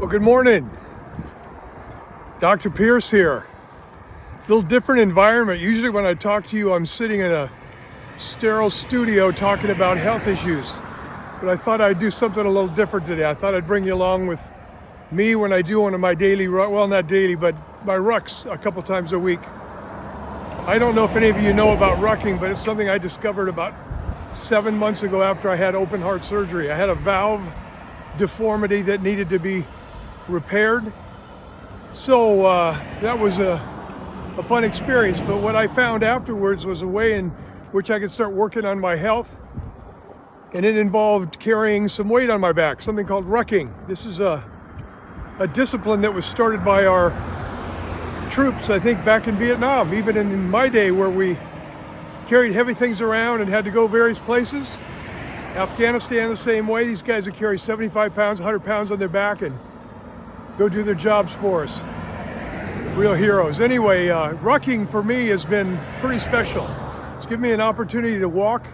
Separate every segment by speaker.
Speaker 1: Well, good morning. Dr. Pierce here. A little different environment. Usually when I talk to you, I'm sitting in a sterile studio talking about health issues. But I thought I'd do something a little different today. I thought I'd bring you along with me when I do one of my daily, well, not daily, but my rucks a couple times a week. I don't know if any of you know about rucking, but it's something I discovered about 7 months ago after I had open heart surgery. I had a valve deformity that needed to be repaired. So that was a fun experience. But what I found afterwards was a way in which I could start working on my health. And it involved carrying some weight on my back, something called rucking. This is a discipline that was started by our troops, I think, back in Vietnam, even in my day where we carried heavy things around and had to go various places. Afghanistan the same way. These guys would carry 75 pounds, 100 pounds on their back and go do their jobs for us. Real heroes. Anyway, rucking for me has been pretty special. It's given me an opportunity to walk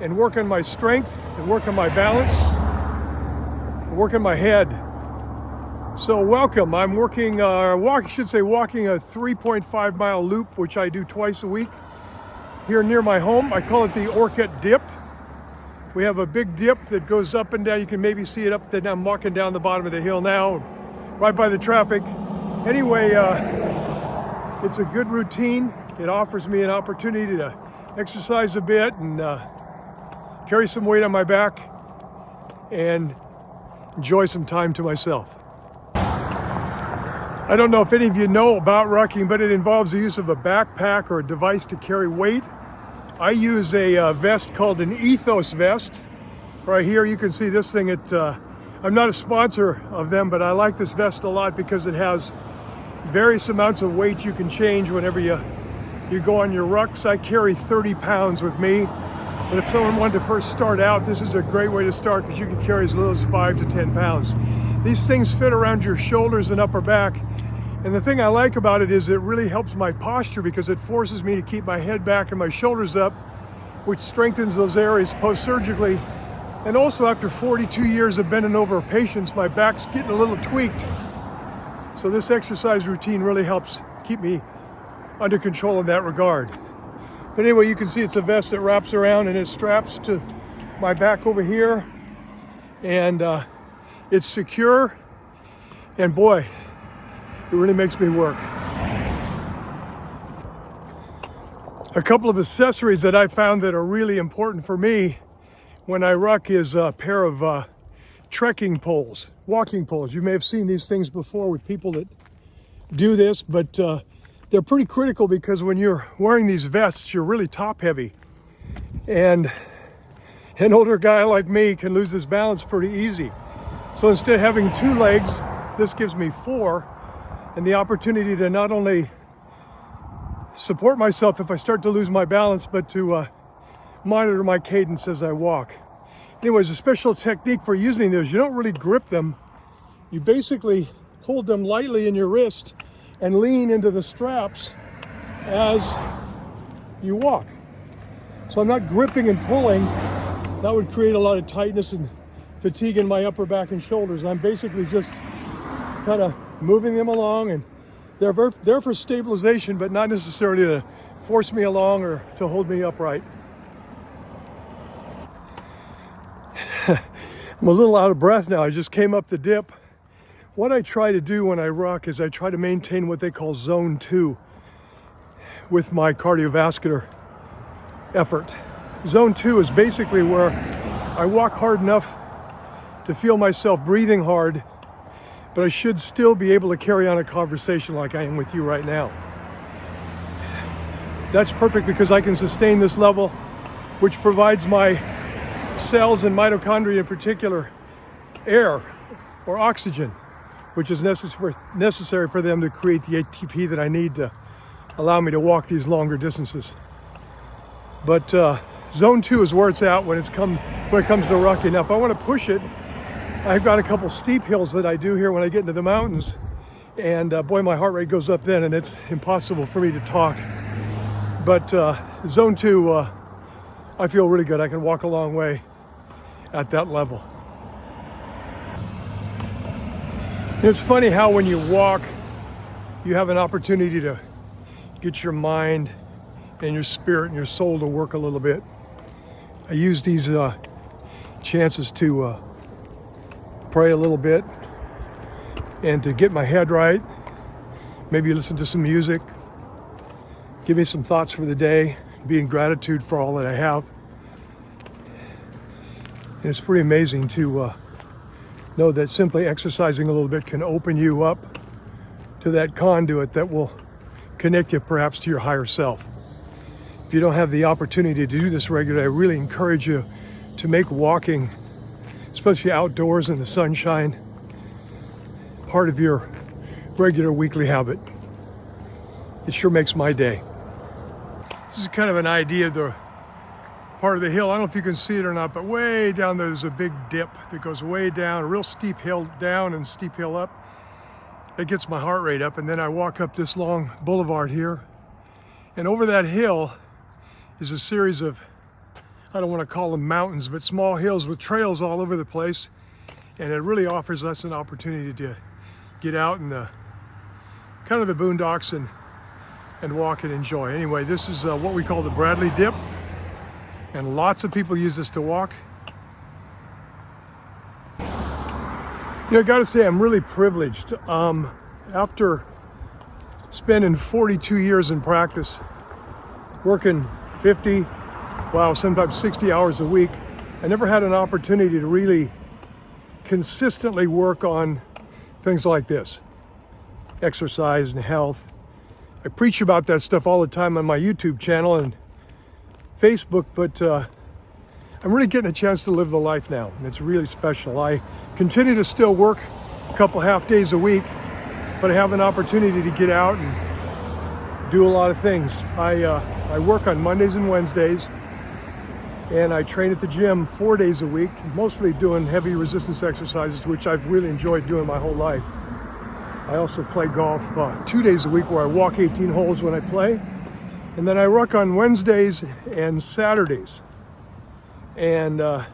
Speaker 1: and work on my strength and work on my balance and work on my head. So welcome. I'm walking a 3.5 mile loop, which I do twice a week here near my home. I call it the Orchid Dip. We have a big dip that goes up and down. You can maybe see it up there. I'm walking down the bottom of the hill now, right by the traffic. Anyway, it's a good routine. It offers me an opportunity to exercise a bit and carry some weight on my back and enjoy some time to myself. I don't know if any of you know about rucking, but it involves the use of a backpack or a device to carry weight. I use a vest called an Ethos vest. Right here you can see this thing. I'm not a sponsor of them, but I like this vest a lot because it has various amounts of weight you can change whenever you go on your rucks. I carry 30 pounds with me, but if someone wanted to first start out, this is a great way to start because you can carry as little as 5 to 10 pounds. These things fit around your shoulders and upper back. And the thing I like about it is it really helps my posture because it forces me to keep my head back and my shoulders up, which strengthens those areas post-surgically. And also after 42 years of bending over patients, my back's getting a little tweaked. So this exercise routine really helps keep me under control in that regard. But anyway, you can see it's a vest that wraps around and it straps to my back over here. And it's secure. And boy, it really makes me work. A couple of accessories that I found that are really important for me when I ruck is a pair of trekking poles, walking poles. You may have seen these things before with people that do this, but they're pretty critical because when you're wearing these vests, you're really top heavy. And an older guy like me can lose his balance pretty easy. So instead of having 2 legs, this gives me 4. And the opportunity to not only support myself if I start to lose my balance, but to monitor my cadence as I walk. Anyways, a special technique for using those, you don't really grip them. You basically hold them lightly in your wrist and lean into the straps as you walk. So I'm not gripping and pulling. That would create a lot of tightness and fatigue in my upper back and shoulders. I'm basically just kind of moving them along, and they're there for stabilization, but not necessarily to force me along or to hold me upright. I'm a little out of breath now. I just came up the dip. What I try to do when I ruck is I try to maintain what they call zone 2 with my cardiovascular effort. Zone 2 is basically where I walk hard enough to feel myself breathing hard, but I should still be able to carry on a conversation like I am with you right now. That's perfect because I can sustain this level, which provides my cells and mitochondria in particular air or oxygen, which is necessary for them to create the ATP that I need to allow me to walk these longer distances. But zone 2 is where it's at when it comes to rucking. Now, if I want to push it, I've got a couple steep hills that I do here when I get into the mountains, and boy, my heart rate goes up then, and it's impossible for me to talk. But zone 2, I feel really good. I can walk a long way at that level. It's funny how when you walk, you have an opportunity to get your mind and your spirit and your soul to work a little bit. I use these chances to pray a little bit and to get my head right, maybe listen to some music, give me some thoughts for the day, be in gratitude for all that I have. And it's pretty amazing to know that simply exercising a little bit can open you up to that conduit that will connect you perhaps to your higher self. If you don't have the opportunity to do this regularly, I really encourage you to make walking, especially outdoors in the sunshine, part of your regular weekly habit. It sure makes my day. This is kind of an idea of the part of the hill. I don't know if you can see it or not, but way down there's a big dip that goes way down, a real steep hill down and steep hill up. It gets my heart rate up, and then I walk up this long boulevard here, and over that hill is a series of, I don't want to call them mountains, but small hills with trails all over the place, and it really offers us an opportunity to get out in the kind of the boondocks and walk and enjoy. Anyway, this is what we call the Bradley Dip, and lots of people use this to walk. You know, I gotta say, I'm really privileged. After spending 42 years in practice, working 50, wow, sometimes 60 hours a week, I never had an opportunity to really consistently work on things like this, exercise and health. I preach about that stuff all the time on my YouTube channel and Facebook, but I'm really getting a chance to live the life now, and it's really special. I continue to still work a couple half days a week, but I have an opportunity to get out and do a lot of things. I work on Mondays and Wednesdays, and I train at the gym 4 days a week, mostly doing heavy resistance exercises, which I've really enjoyed doing my whole life. I also play golf 2 days a week, where I walk 18 holes when I play, and then I ruck on Wednesdays and Saturdays. And I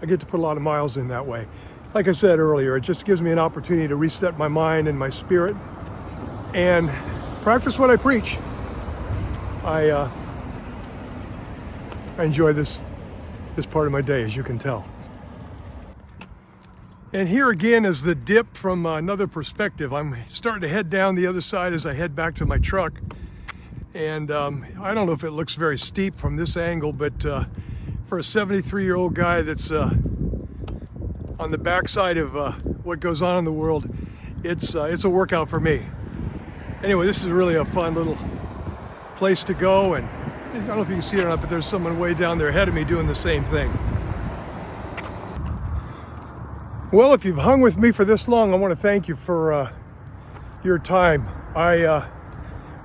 Speaker 1: get to put a lot of miles in that way. Like I said earlier, it just gives me an opportunity to reset my mind and my spirit and practice what I preach. I enjoy this part of my day, as you can tell. And here again is the dip from another perspective. I'm starting to head down the other side as I head back to my truck. And I don't know if it looks very steep from this angle, but for a 73-year-old guy that's on the backside of what goes on in the world, it's a workout for me. Anyway, this is really a fun little place to go, and I don't know if you can see it or not, but there's someone way down there ahead of me doing the same thing. Well, if you've hung with me for this long, I want to thank you for your time. I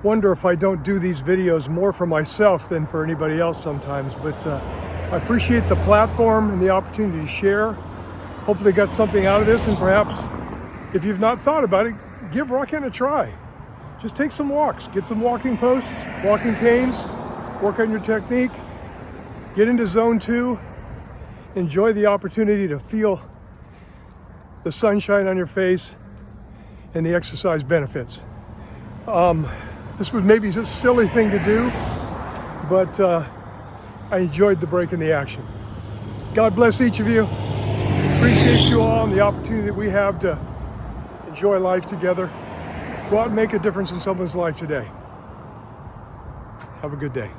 Speaker 1: wonder if I don't do these videos more for myself than for anybody else sometimes, but I appreciate the platform and the opportunity to share. Hopefully got something out of this, and perhaps if you've not thought about it, give Rucking a try. Just take some walks, get some walking posts, walking canes, work on your technique, get into zone 2, enjoy the opportunity to feel the sunshine on your face and the exercise benefits. This was maybe just a silly thing to do, but I enjoyed the break in the action. God bless each of you. Appreciate you all and the opportunity that we have to enjoy life together. Go out and make a difference in someone's life today. Have a good day.